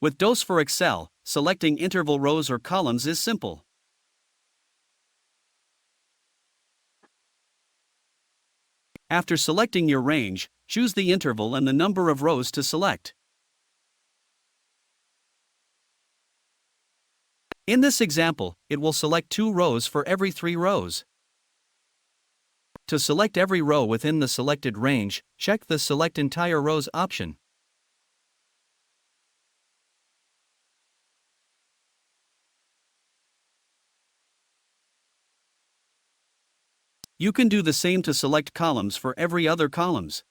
With DOS for Excel, selecting interval rows or columns is simple. After selecting your range, choose the interval and the number of rows to select. In this example, it will select 2 rows for every 3 rows. To select every row within the selected range, check the Select Entire Rows option. You can do the same to select columns for every other columns.